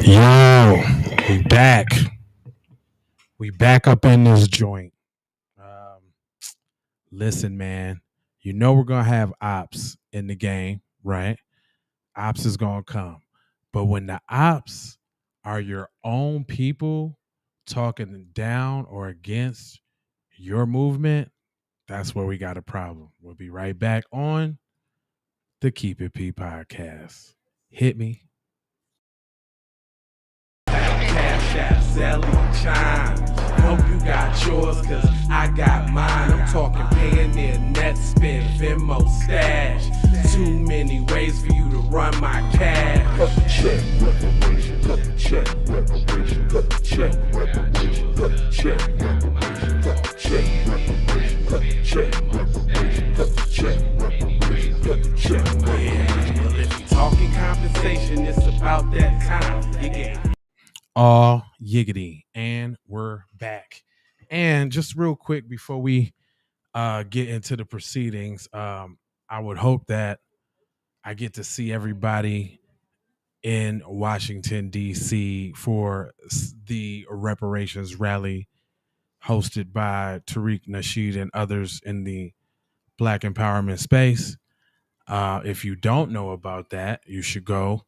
Yo, we back. We back up in this joint. Um, Listen, man, you know we're gonna have ops in the game, right? Ops is gonna come. But when the ops are your own people talking down or against your movement, that's where we got a problem. We'll be right back on the Keep It P podcast. Hit me. Cash app, Zelly, Chime. Hope you got yours, cause I got mine. I'm talking Payoneer, net spin, Venmo, stash. Too many ways for you to run my cash. Check reparations, check reparations, check reparations, check reparations, check reparations, check reparations, check reparations, check. Well, if you talking compensation, it's about that time. You get all yiggity, and we're back. And just real quick before we get into the proceedings, I would hope that I get to see everybody in Washington D.C. for the reparations rally hosted by Tariq Nasheed and others in the Black empowerment space. If you don't know about that, you should go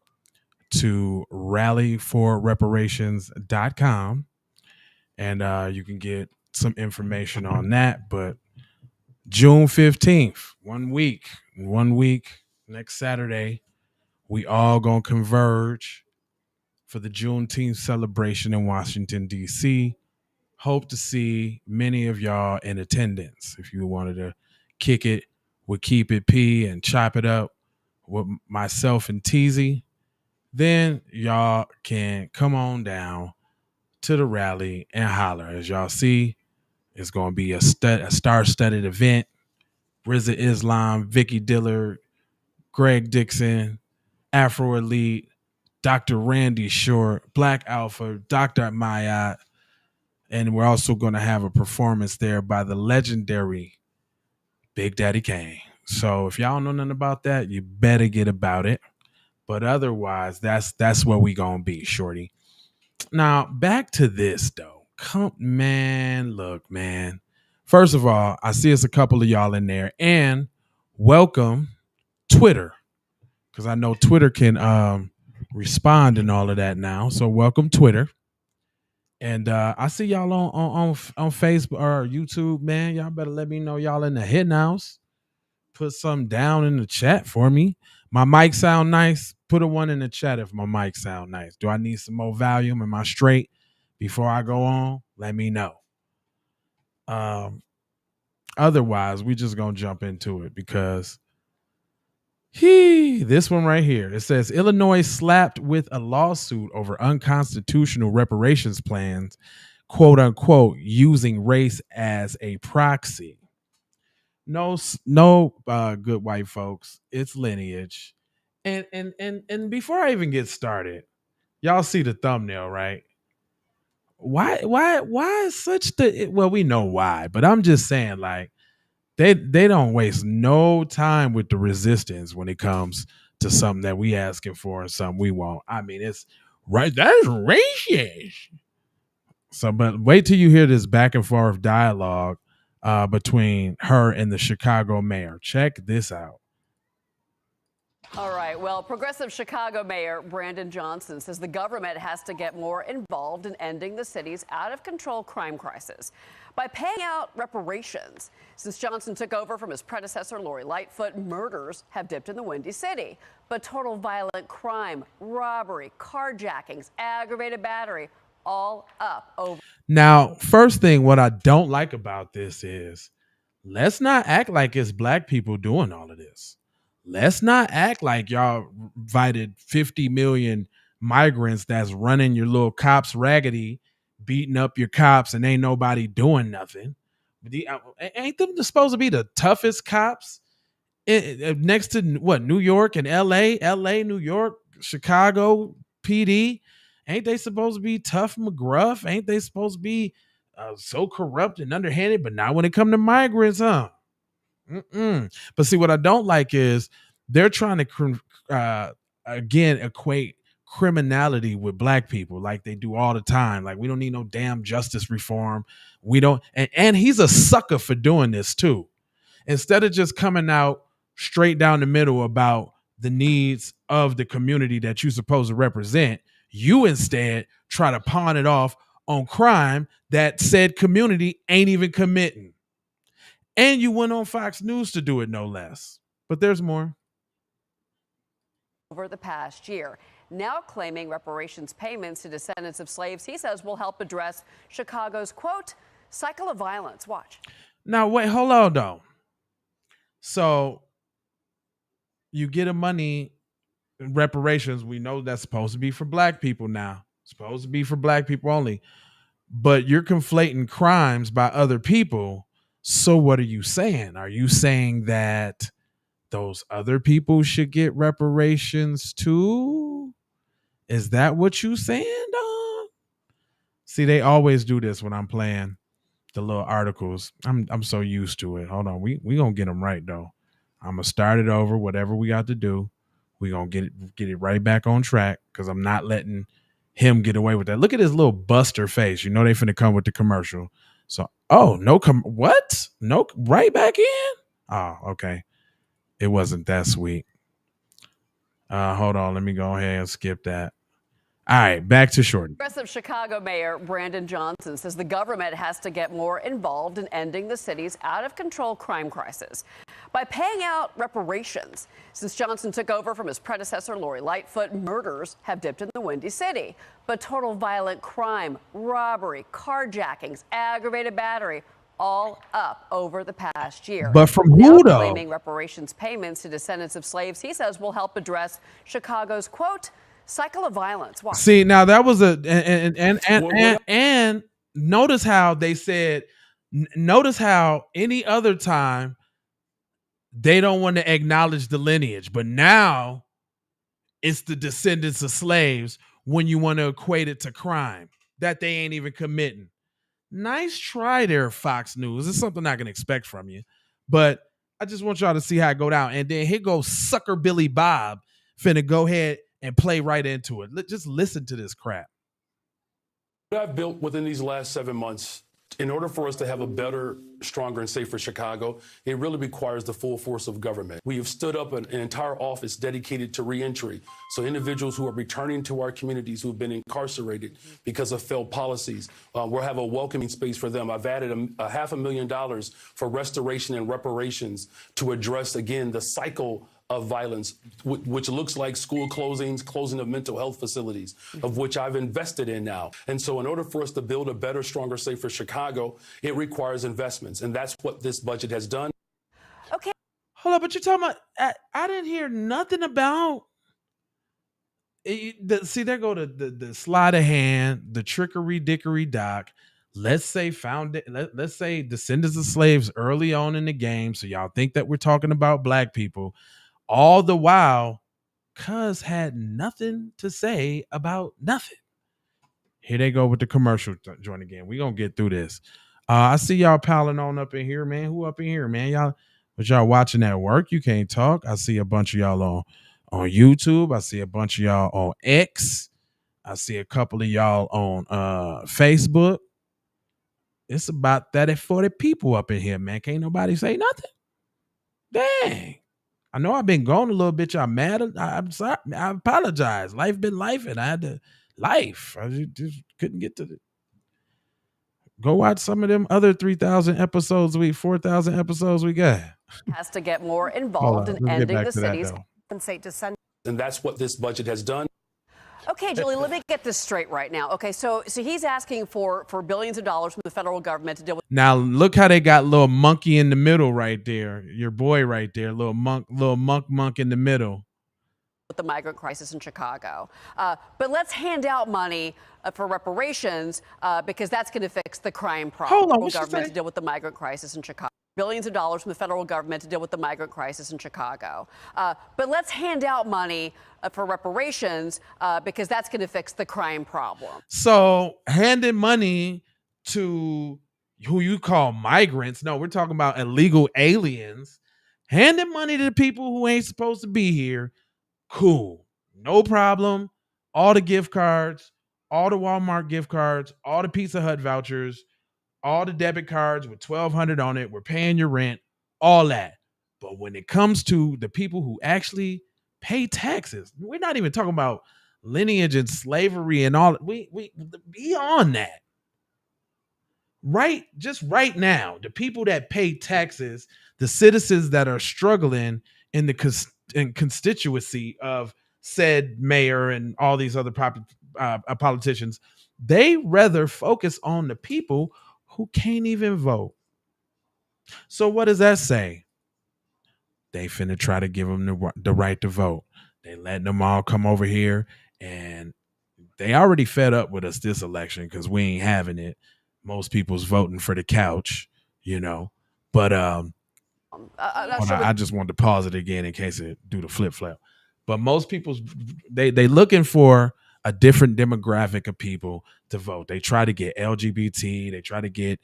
to rallyforreparations.com and you can get some information on that. But June 15th, 1 week, next Saturday, we all gonna converge for the Juneteenth celebration in Washington, D.C. Hope to see many of y'all in attendance. If you wanted to kick it with Keep It P and chop it up with myself and Teasy, then y'all can come on down to the rally and holler. As y'all see, it's going to be a star-studded event. RZA Islam, Vicky Dillard, Greg Dixon, Afro Elite, Dr. Randy Short, Black Alpha, Dr. Mayat, and we're also going to have a performance there by the legendary Big Daddy Kane. So if y'all know nothing about that, you better get about it. But otherwise, that's where we gonna be, shorty. Now back to this though. Look, man. First of all, I see it's a couple of y'all in there, and welcome Twitter, because I know Twitter can respond and all of that now. So welcome Twitter, and I see y'all on Facebook or YouTube, man. Y'all better let me know y'all in the hidden house. Put something down in the chat for me. My mic sound nice? Put a one in the chat if my mic sound nice. Do I need some more volume? Am I straight? Before I go on, let me know. Otherwise, we just gonna jump into it because this one right here. It says Illinois slapped with a lawsuit over unconstitutional reparations plans, quote unquote, using race as a proxy. No, good white folks. It's lineage. And before I even get started, y'all see the thumbnail, right? Why is such the well, we know why, but I'm just saying, like, they don't waste no time with the resistance when it comes to something that we asking for and something we want. I mean, it's right, that's racist. So, but wait till you hear this back and forth dialogue between her and the Chicago mayor. Check this out. All right. Well, progressive Chicago Mayor Brandon Johnson says the government has to get more involved in ending the city's out-of-control crime crisis by paying out reparations. Since Johnson took over from his predecessor, Lori Lightfoot, murders have dipped in the Windy City. But total violent crime, robbery, carjackings, aggravated battery, all up over. Now, first thing, what I don't like about this is let's not act like it's black people doing all of this. Let's not act like y'all invited 50 million migrants that's running your little cops raggedy, beating up your cops, and ain't nobody doing nothing. Ain't them supposed to be the toughest cops next to what, New York and LA, New York, Chicago, PD? Ain't they supposed to be tough McGruff? Ain't they supposed to be so corrupt and underhanded? But not when it come to migrants, huh? But see, what I don't like is they're trying to again equate criminality with black people like they do all the time. Like, we don't need no damn justice reform. We don't. And he's a sucker for doing this too. Instead of just coming out straight down the middle about the needs of the community that you're supposed to represent, you instead try to pawn it off on crime that said community ain't even committing. And you went on Fox News to do it, no less. But there's more. Over the past year, now claiming reparations payments to descendants of slaves he says will help address Chicago's, quote, cycle of violence. Watch. Now, wait, hold on, though. So you get a money reparations. We know that's supposed to be for black people now. Supposed to be for black people only. But you're conflating crimes by other people. So what are you saying? Are you saying that those other people should get reparations too? Is that what you saying, dog? See, they always do this when I'm playing the little articles. I'm so used to it. Hold on, we gonna get them right though. I'm gonna start it over. Whatever we got to do, we gonna get it right back on track because I'm not letting him get away with that. Look at his little buster face. You know they finna come with the commercial. So, oh no, what? No, right back in. Oh, okay. It wasn't that sweet. Hold on, let me go ahead and skip that. All right, back to Shorty. Progressive Chicago Mayor Brandon Johnson says the government has to get more involved in ending the city's out-of-control crime crisis by paying out reparations. Since Johnson took over from his predecessor, Lori Lightfoot, murders have dipped in the Windy City. But total violent crime, robbery, carjackings, aggravated battery, all up over the past year. But from now who, though? Claiming reparations payments to descendants of slaves, he says will help address Chicago's, quote, cycle of violence. Watch. See, now that was and notice how they said, notice how any other time they don't want to acknowledge the lineage, but now it's the descendants of slaves when you want to equate it to crime that they ain't even committing. Nice try there, Fox News. It's something I can expect from you, but I just want y'all to see how it go down. And then here goes sucker Billy Bob finna go ahead and play right into it. Just listen to this crap. What I've built within these last 7 months, in order for us to have a better, stronger, and safer Chicago, it really requires the full force of government. We have stood up an entire office dedicated to reentry. So individuals who are returning to our communities who have been incarcerated because of failed policies, we'll have a welcoming space for them. I've added a $500,000 for restoration and reparations to address, again, the cycle of violence, which looks like school closings, closing of mental health facilities, of which I've invested in now. And so in order for us to build a better, stronger, safer Chicago, it requires investments. And that's what this budget has done. Okay. Hold up, but you're talking about, I didn't hear nothing about, see, there go the sleight of hand, the trickery dickory doc. Let's say let's say descendants of slaves early on in the game. So y'all think that we're talking about black people. All the while, Cuz had nothing to say about nothing. Here they go with the commercial joint again. We gonna get through this. I see y'all piling on up in here, man. Who up in here, man? Y'all, but y'all watching at work? You can't talk. I see a bunch of y'all on YouTube. I see a bunch of y'all on X. I see a couple of y'all on Facebook. It's about 30, 40 people up in here, man. Can't nobody say nothing. Dang. I know I've been gone a little bit. Y'all mad? I'm sorry. I apologize. Life been life, and I had to life. I just couldn't get to it. Go watch some of them other 3,000 episodes 4,000 episodes we got. Has to get more involved in ending the city's compensate descendants. And that's what this budget has done. Okay, Julie, let me get this straight right now. Okay, so he's asking for billions of dollars from the federal government to deal with. Now look how they got little monkey in the middle right there. Your boy right there, little monk in the middle. With the migrant crisis in Chicago. But let's hand out money for reparations because that's going to fix the crime problem. Hold on, the government to deal with the migrant crisis in Chicago. Billions of dollars from the federal government to deal with the migrant crisis in Chicago. But let's hand out money for reparations because that's going to fix the crime problem. So handing money to who you call migrants. No, we're talking about illegal aliens. Handing money to people who ain't supposed to be here. Cool. No problem. all the gift cards, all the Walmart gift cards, all the Pizza Hut vouchers, all the debit cards with $1,200 on it. We're paying your rent, all that. But when it comes to the people who actually pay taxes, we're not even talking about lineage and slavery and all. We beyond that. Just right now, the people that pay taxes, the citizens that are struggling in the constituency of said mayor and all these other politicians, they rather focus on the people who can't even vote. So what does that say? They finna try to give them the right to vote. They letting them all come over here, and they already fed up with us this election because we ain't having it. Most people's voting for the couch, But I just wanted to pause it again in case it do the flip flap. But most people's they looking for a different demographic of people to vote. They try to get LGBT. They try to get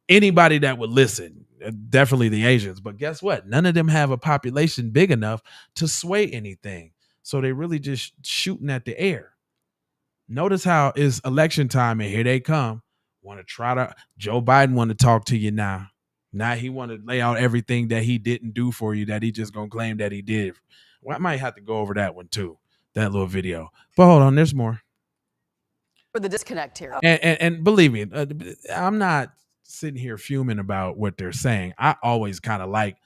anybody that would listen. Definitely the Asians. But guess what? None of them have a population big enough to sway anything. So they really just shooting at the air. Notice how it's election time and here they come. Joe Biden want to talk to you now. Now he want to lay out everything that he didn't do for you that he just going to claim that he did. Well, I might have to go over that one too, that little video. But hold on, there's more. For the disconnect here. And believe me, I'm not sitting here fuming about what they're saying. I always kind of like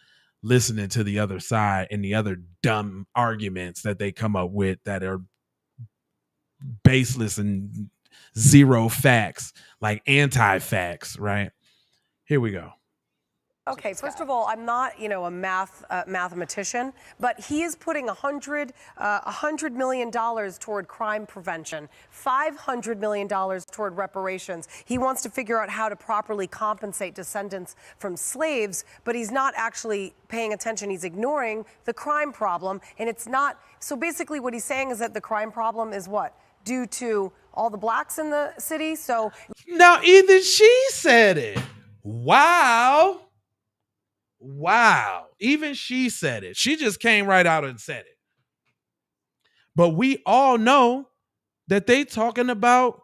listening to the other side and the other dumb arguments that they come up with that are baseless and zero facts, like anti-facts, right? Here we go. Okay, first of all, I'm not, a mathematician, but he is putting $100 million toward crime prevention, $500 million toward reparations. He wants to figure out how to properly compensate descendants from slaves, but he's not actually paying attention. He's ignoring the crime problem, and it's not. So basically what he's saying is that the crime problem is what? Due to all the blacks in the city? So now even she said it. Wow. Even she said it. She just came right out and said it. But we all know that they talking about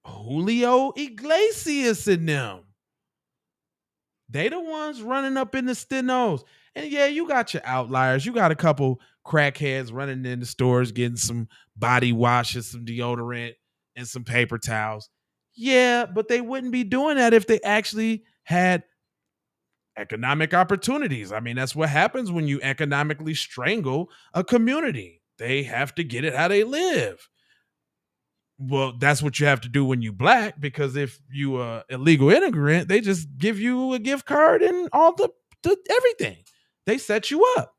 Julio Iglesias and them. They the ones running up in the stenos. And yeah, you got your outliers. You got a couple crackheads running in the stores getting some body washes, some deodorant, and some paper towels. Yeah, but they wouldn't be doing that if they actually had economic opportunities. I mean, that's what happens when you economically strangle a community. They have to get it how they live. Well, that's what you have to do when you black, because if you are illegal immigrant, they just give you a gift card and all the everything. They set you up.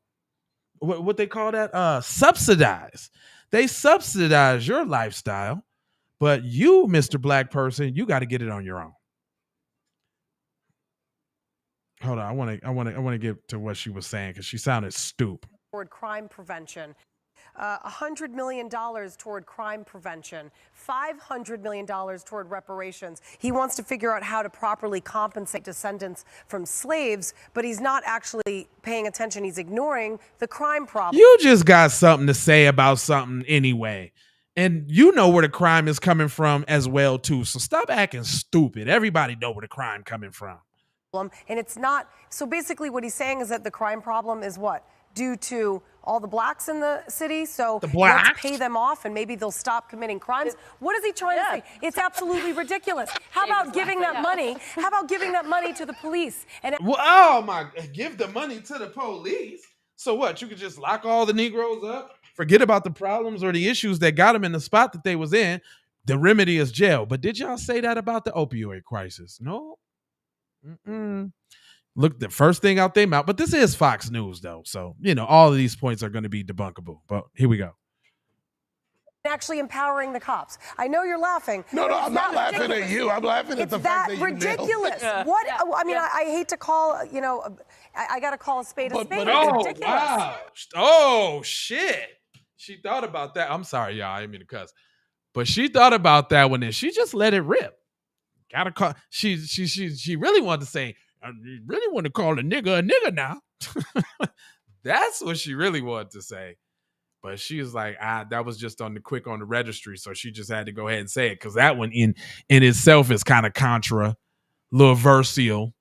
What they call that? Subsidize. They subsidize your lifestyle, but you, Mr. Black person, you got to get it on your own. Hold on, I want to get to what she was saying because she sounded stupid. Toward crime prevention, $100 million toward crime prevention, $500 million toward reparations. He wants to figure out how to properly compensate descendants from slaves, but he's not actually paying attention. He's ignoring the crime problem. You just got something to say about something anyway. And you know where the crime is coming from as well, too. So stop acting stupid. Everybody know where the crime coming from. And it's not. So basically what he's saying is that the crime problem is what? Due to all the blacks in the city. So let's pay them off and maybe they'll stop committing crimes. What is he trying to say? It's absolutely ridiculous. How about giving that money? How about giving that money to the police? And give the money to the police. So what? You could just lock all the Negroes up, forget about the problems or the issues that got them in the spot that they was in. The remedy is jail. But did y'all say that about the opioid crisis? No. Look, the first thing out their mouth, but this is Fox News though, so all of these points are going to be debunkable. But here we go. Actually empowering the cops. I know you're laughing. No, I'm not laughing at you. I'm laughing at the fact that you ridiculous. What? I mean, I hate to call. I got to call a spade a spade. Oh, it's ridiculous. wow. Oh shit. She thought about that. I'm sorry, y'all. I didn't mean to cuss, but she thought about that one and she just let it rip. Gotta call. She really wanted to say, I really want to call a nigga now. That's what she really wanted to say. But she was like, that was just on the registry. So she just had to go ahead and say it. Cause that one in itself is kind of little versial.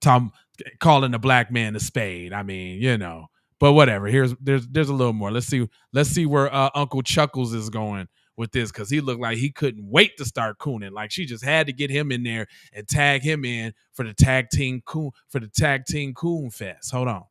Tom calling a black man a spade. I mean, but whatever. There's a little more. Let's see where Uncle Chuckles is going with this, because he looked like he couldn't wait to start cooning. Like she just had to get him in there and tag him in for the tag team coon fest. Hold on.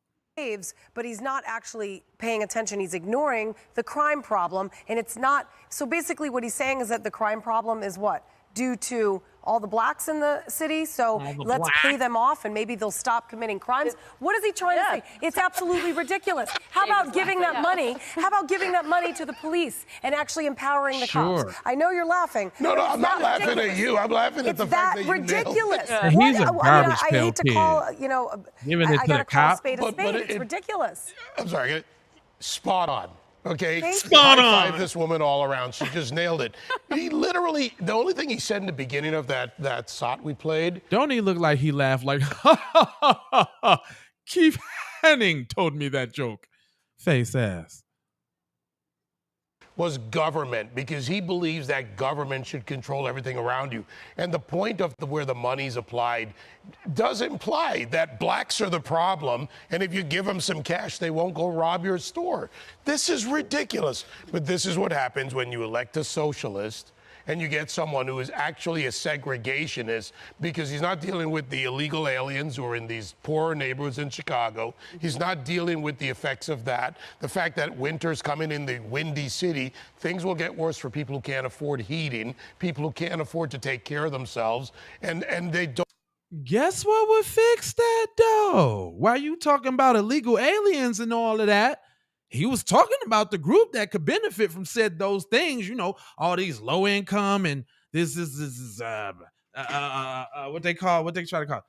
But he's not actually paying attention. He's ignoring the crime problem, and it's not. So basically what he's saying is that the crime problem is what? Due to all the blacks in the city, so let's pay them off and maybe they'll stop committing crimes. What is he trying to say? It's absolutely ridiculous. How about giving that money? How about giving that money to the police and actually empowering the cops? I know you're laughing. No, I'm not laughing at you. I'm laughing at the fact that you ridiculous. He's a garbage I hate to call, I got to call a spade a spade. It's ridiculous. I'm sorry. Spot on. Okay, spot on. High five this woman all around. She just nailed it. He literally, the only thing he said in the beginning of that SOT we played. Don't he look like he laughed like, Keith Henning told me that joke. Face ass. Was government, because he believes that government should control everything around you. And the point of where the money's applied does imply that blacks are the problem, and if you give them some cash, they won't go rob your store. This is ridiculous. But this is what happens when you elect a socialist and you get someone who is actually a segregationist, because he's not dealing with the illegal aliens who are in these poorer neighborhoods in Chicago. He's not dealing with the effects of that. The fact that winter's coming in the windy city, things will get worse for people who can't afford heating, people who can't afford to take care of themselves, and they don't. Guess what would fix that, though? Why you talking about illegal aliens and all of that? He was talking about the group that could benefit from those things, all these low income and this is what they try to call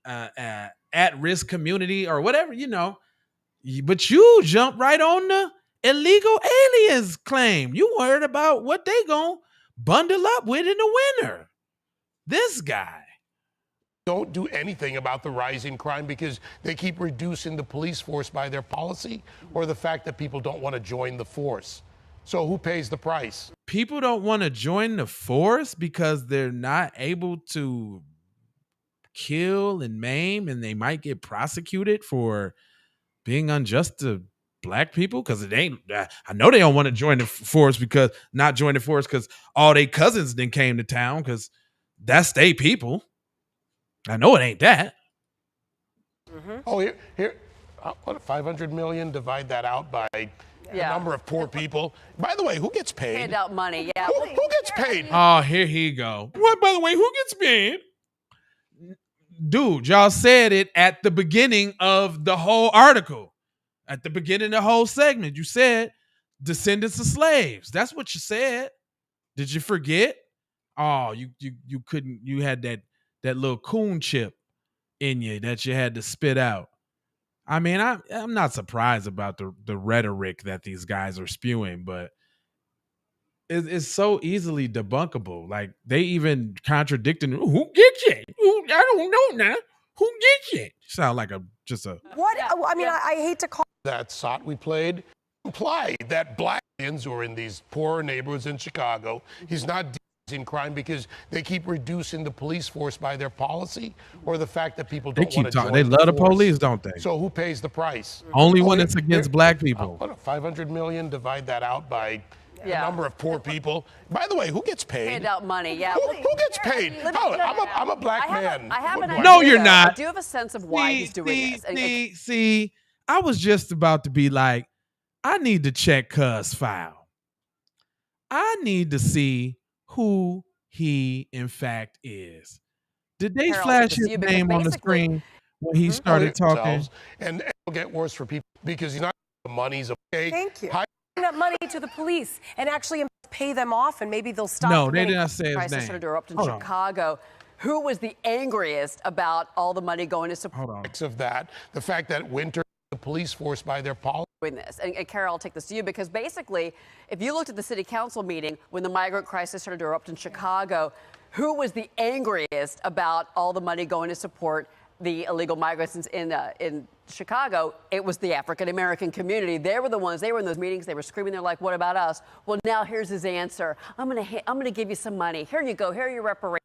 at risk community or whatever, But you jump right on the illegal aliens claim. You worried about what they gonna bundle up with in the winter. This guy. Don't do anything about the rising crime because they keep reducing the police force by their policy or the fact that people don't want to join the force. So who pays the price? People don't want to join the force because they're not able to kill and maim, and they might get prosecuted for being unjust to black people, because it ain't. I know they don't want to join the force because all their cousins then came to town, because that's they people. I know it ain't that. Mm-hmm. Oh, here, what, 500 million? Divide that out by the number of poor people. By the way, who gets paid? Hand out money, yeah. Who gets paid? Oh, here he go. What? By the way, who gets paid? Dude, y'all said it at the beginning of the whole article, at the beginning of the whole segment. You said descendants of slaves. That's what you said. Did you forget? Oh, you couldn't. You had that little coon chip in you that you had to spit out. I mean, I'm not surprised about the rhetoric that these guys are spewing, but it's so easily debunkable. Like, they even contradicting, who gets it? I don't know now. Who gets it? Sound like just a... What? I mean, I hate to call... That SOT we played implied that black who are in these poorer neighborhoods in Chicago, he's not in crime because they keep reducing the police force by their policy or the fact that people don't want to join. They love the police, don't they? So who pays the price? Only when it's against black people. What, 500 million? Divide that out by the number of poor people. By the way, who gets paid? Hand out money, yeah. Who gets paid? I'm a black man. I have an idea. No, you're not. I do have a sense of why he's doing this. See, I was just about to be like, I need to check Cuz file. I need to see who he in fact is. Did they flash his name on the screen when he started talking? And it'll get worse for people because he's not the money's okay. Thank you. That money to the police and actually pay them off, and maybe they'll stop. No, they did not say his name. Crisis started to erupt in Chicago. Who was the angriest about all the money going to support? Hold on. Of that, the fact that winter the police force by their policy. This. And Carol, I'll take this to you, because basically, if you looked at the city council meeting when the migrant crisis started to erupt in Chicago, who was the angriest about all the money going to support the illegal migrants in Chicago, it was the African-American community. They were the ones, they were in those meetings, they were screaming, they're like, what about us? Well, now here's his answer. I'm gonna give you some money. Here you go, here are your reparations.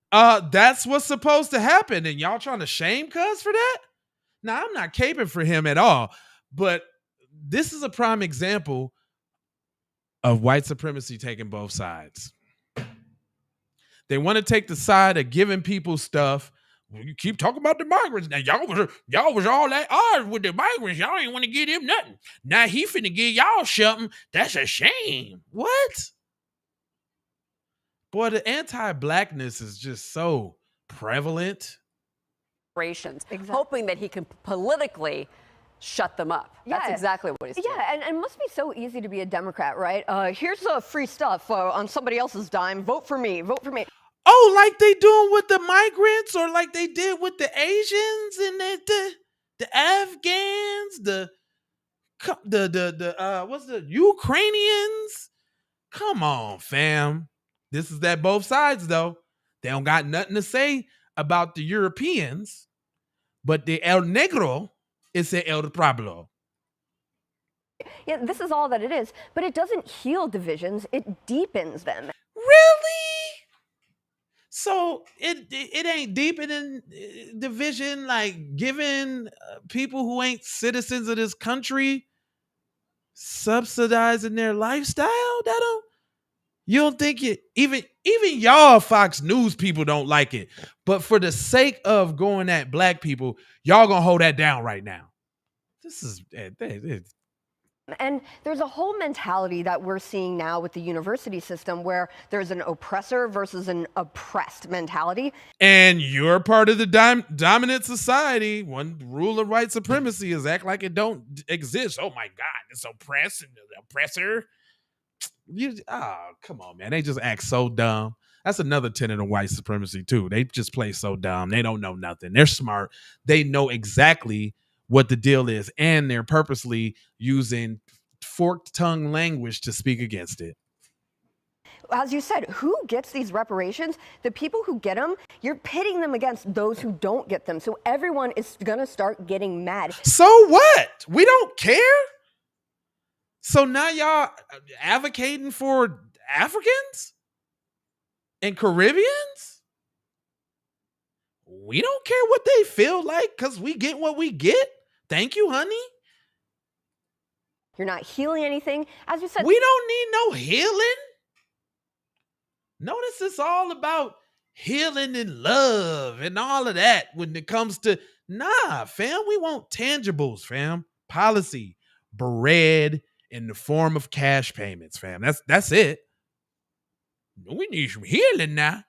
That's what's supposed to happen, and y'all trying to shame Cuz for that? Now, I'm not caping for him at all, but this is a prime example of white supremacy taking both sides. They want to take the side of giving people stuff. Well, you keep talking about the migrants. Now, y'all was all at odds with the migrants. Y'all ain't want to give them nothing. Now he finna give y'all something. That's a shame. What? Boy, the anti-blackness is just so prevalent. Exactly. Hoping that he can politically shut them up. That's exactly what he's doing. Yeah, and it must be so easy to be a Democrat, right? Here's free stuff on somebody else's dime. Vote for me. Vote for me. Oh, like they doing with the migrants, or like they did with the Asians and the Afghans, the what's the Ukrainians? Come on, fam. This is that both sides though. They don't got nothing to say about the Europeans, but the El Negro is el Pablo. Yeah, this is all that it is, but it doesn't heal divisions, it deepens them. Really? So it ain't deepening division, like giving people who ain't citizens of this country subsidizing their lifestyle? You don't think it, even y'all Fox News people don't like it, but for the sake of going at black people, y'all gonna hold that down right now. This is And there's a whole mentality that we're seeing now with the university system where there's an oppressor versus an oppressed mentality. And you're part of the dominant society. One rule of white supremacy is act like it don't exist. Oh my God, it's oppressed and the oppressor. Come on, man. They just act so dumb. That's another tenet of white supremacy too. They just play so dumb. They don't know nothing. They're smart. They know exactly what the deal is, and they're purposely using forked tongue language to speak against it. As you said, who gets these reparations? The people who get them, you're pitting them against those who don't get them. So everyone is going to start getting mad. So what? We don't care? So now y'all advocating for Africans and Caribbeans? We don't care what they feel like because we get what we get. Thank you, honey. You're not healing anything. As you said, we don't need no healing. Notice it's all about healing and love and all of that when it comes to, nah, fam, we want tangibles, fam. Policy, bread in the form of cash payments, fam. That's it. We need some healing now.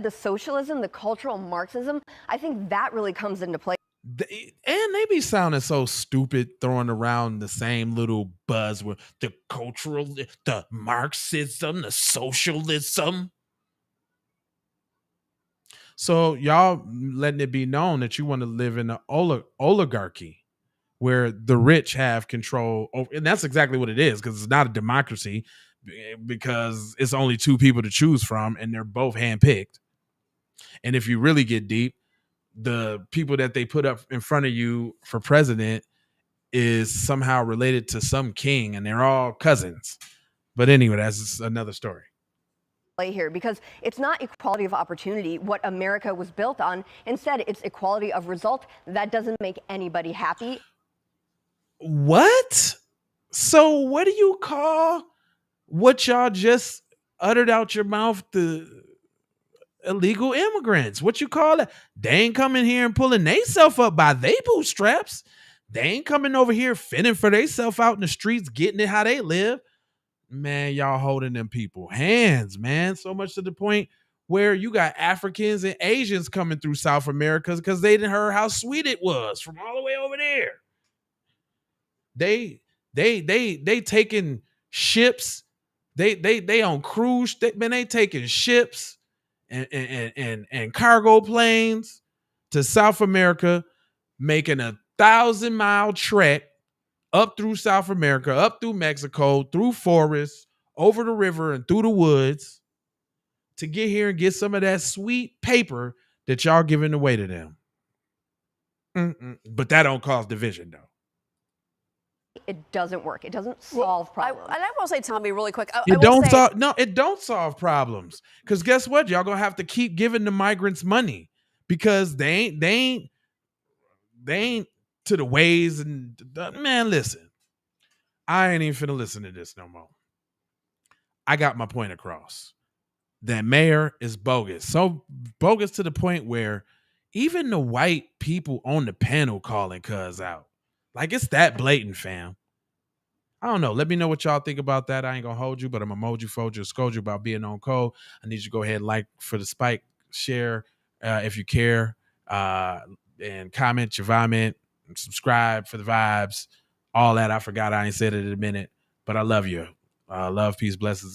The socialism, the cultural Marxism, I think that really comes into play. And they be sounding so stupid, throwing around the same little buzzword, the cultural, the Marxism, the socialism. So y'all letting it be known that you want to live in an oligarchy where the rich have control. And that's exactly what it is, because it's not a democracy, because it's only two people to choose from and they're both handpicked. And if you really get deep, the people that they put up in front of you for president is somehow related to some king and they're all cousins. But anyway, that's another story. Here, because it's not equality of opportunity, what America was built on. Instead, it's equality of result. That doesn't make anybody happy. What? So what do you call what y'all just uttered out your mouth, the illegal immigrants? What you call it? They ain't coming here and pulling theyself up by they bootstraps. They ain't coming over here fending for theyself out in the streets, getting it how they live. Man, y'all holding them people hands, man. So much to the point where you got Africans and Asians coming through South America because they didn't hear how sweet it was from all the way over there. They taking ships. They on cruise. They taking ships and cargo planes to South America, making 1,000-mile trek up through South America, up through Mexico, through forests, over the river and through the woods to get here and get some of that sweet paper that y'all giving away to them. But that don't cause division, though. It doesn't work. It doesn't solve problems. And I will say, Tommy, really quick. It don't solve problems. Because guess what? Y'all gonna have to keep giving the migrants money because they ain't to the ways and man. Listen, I ain't even finna listen to this no more. I got my point across. That mayor is bogus. So bogus to the point where even the white people on the panel calling cuz out. Like, it's that blatant, fam. I don't know. Let me know what y'all think about that. I ain't gonna hold you, but I'm gonna mold you, fold you, scold you about being on code. I need you to go ahead and like for the spike, share if you care, and comment your vomit, and subscribe for the vibes, all that. I forgot I ain't said it in a minute, but I love you. Love, peace, blessings.